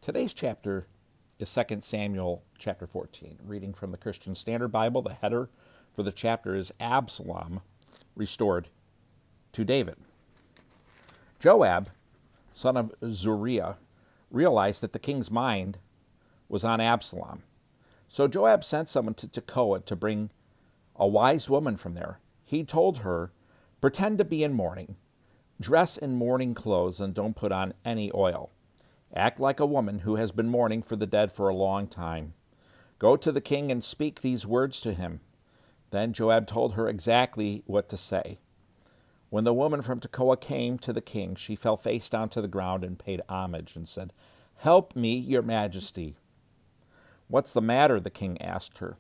Today's chapter is 2 Samuel chapter 14. Reading from the Christian Standard Bible, the header for the chapter is Absalom restored to David. Joab, son of Zeruiah, realized that the king's mind was on Absalom. So Joab sent someone to Tekoa to bring a wise woman from there. He told her, "Pretend to be in mourning. Dress in mourning clothes and don't put on any oil. Act like a woman who has been mourning for the dead for a long time. Go to the king and speak these words to him." Then Joab told her exactly what to say. When the woman from Tekoa came to the king, she fell face down to the ground and paid homage and said, "Help me, your majesty." "What's the matter?" the king asked her.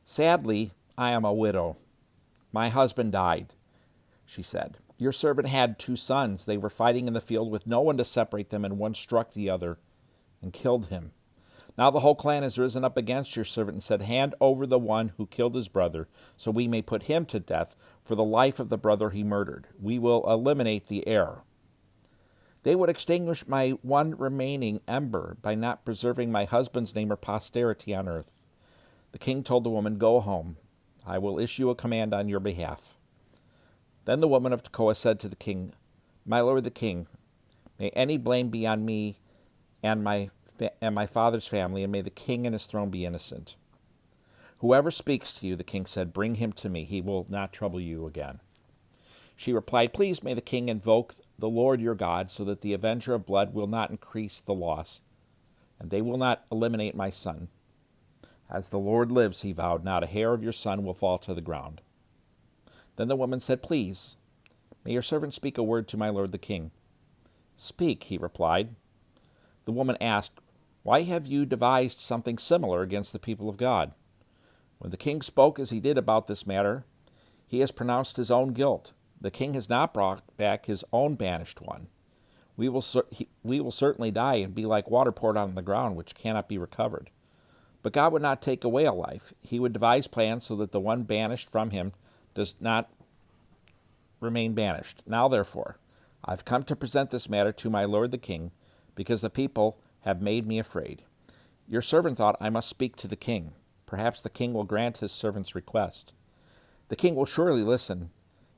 "Sadly, I am a widow. My husband died," she said. "Your servant had 2 sons. They were fighting in the field with no one to separate them, and one struck the other and killed him. Now the whole clan has risen up against your servant and said, 'Hand over the one who killed his brother, so we may put him to death for the life of the brother he murdered. We will eliminate the heir.' They would extinguish my one remaining ember by not preserving my husband's name or posterity on earth." The king told the woman, "Go home. I will issue a command on your behalf." Then the woman of Tekoa said to the king, "My lord the king, may any blame be on me and my father's family, and may the king and his throne be innocent." "Whoever speaks to you," the king said, "bring him to me. He will not trouble you again." She replied, "Please may the king invoke the Lord your God, so that the avenger of blood will not increase the loss, and they will not eliminate my son. As the Lord lives," he vowed, "not a hair of your son will fall to the ground." Then the woman said, "Please, may your servant speak a word to my lord the king." "Speak," he replied. The woman asked, "Why have you devised something similar against the people of God?" When the king spoke as he did about this matter, he has pronounced his own guilt. The king has not brought back his own banished one. We will certainly die and be like water poured on the ground, which cannot be recovered. But God would not take away a life. He would devise plans so that the one banished from him does not remain banished. Now, therefore, I've come to present this matter to my lord the king, because the people have made me afraid. Your servant thought I must speak to the king. Perhaps the king will grant his servant's request. The king will surely listen,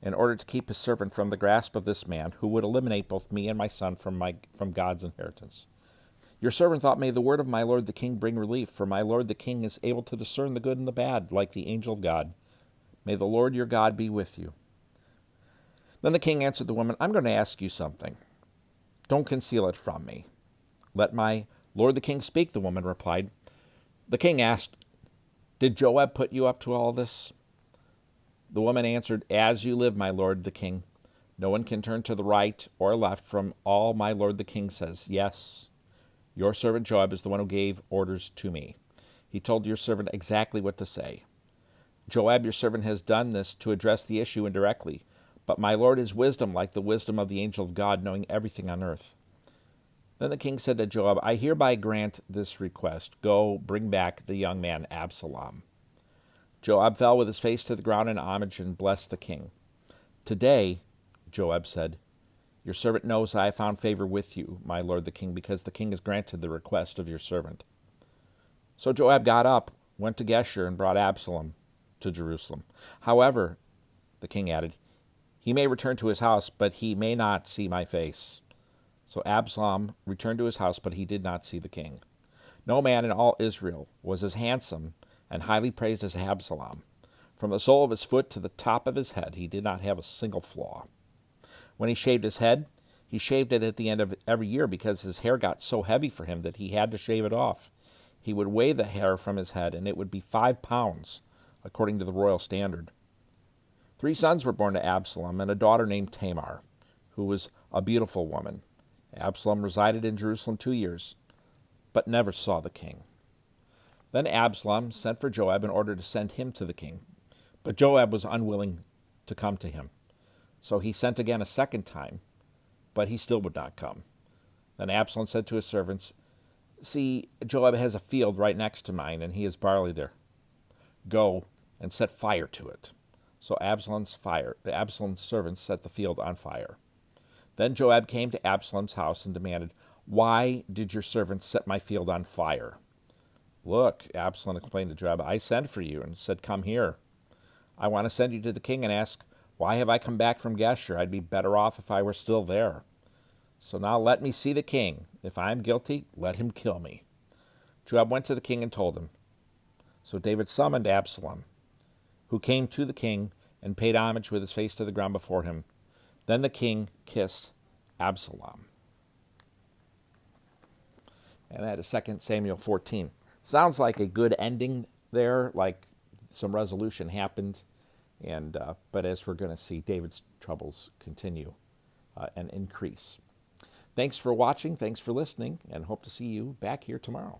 in order to keep his servant from the grasp of this man, who would eliminate both me and my son from God's inheritance. Your servant thought, may the word of my lord the king bring relief, for my lord the king is able to discern the good and the bad, like the angel of God. May the Lord your God be with you." Then the king answered the woman, "I'm going to ask you something. Don't conceal it from me." "Let my lord the king speak," the woman replied. The king asked, "Did Joab put you up to all this?" The woman answered, "As you live, my lord the king, no one can turn to the right or left from all my lord the king says. Yes, your servant Joab is the one who gave orders to me. He told your servant exactly what to say. Joab, your servant, has done this to address the issue indirectly, but my lord has wisdom like the wisdom of the angel of God, knowing everything on earth." Then the king said to Joab, "I hereby grant this request. Go, bring back the young man Absalom." Joab fell with his face to the ground in homage and blessed the king. "Today," Joab said, "your servant knows I have found favor with you, my lord the king, because the king has granted the request of your servant." So Joab got up, went to Geshur, and brought Absalom to Jerusalem. "However," the king added, "he may return to his house, but he may not see my face." So Absalom returned to his house, but he did not see the king. No man in all Israel was as handsome and highly praised as Absalom. From the sole of his foot to the top of his head, he did not have a single flaw. When he shaved his head, he shaved it at the end of every year, because his hair got so heavy for him that he had to shave it off. He would weigh the hair from his head, and it would be 5 pounds, according to the royal standard. 3 sons were born to Absalom, and a daughter named Tamar, who was a beautiful woman. Absalom resided in Jerusalem 2 years, but never saw the king. Then Absalom sent for Joab in order to send him to the king, but Joab was unwilling to come to him. So he sent again a second time, but he still would not come. Then Absalom said to his servants, "See, Joab has a field right next to mine, and he has barley there. Go and set fire to it." So Absalom's servants set the field on fire. Then Joab came to Absalom's house and demanded, Why did your servants set my field on fire? Look, Absalom explained to Joab, I sent for you and said, come here. I want to send you to the king and ask, why have I come back from Geshur? I'd be better off if I were still there. So now let me see the king. If I am guilty, let him kill me. Joab went to the king and told him. So David summoned Absalom, who came to the king and paid homage with his face to the ground before him. Then the king kissed Absalom. And that is 2 Samuel 14. Sounds like a good ending there, like some resolution happened. But as we're going to see, David's troubles continue and increase. Thanks for watching, thanks for listening, and hope to see you back here tomorrow.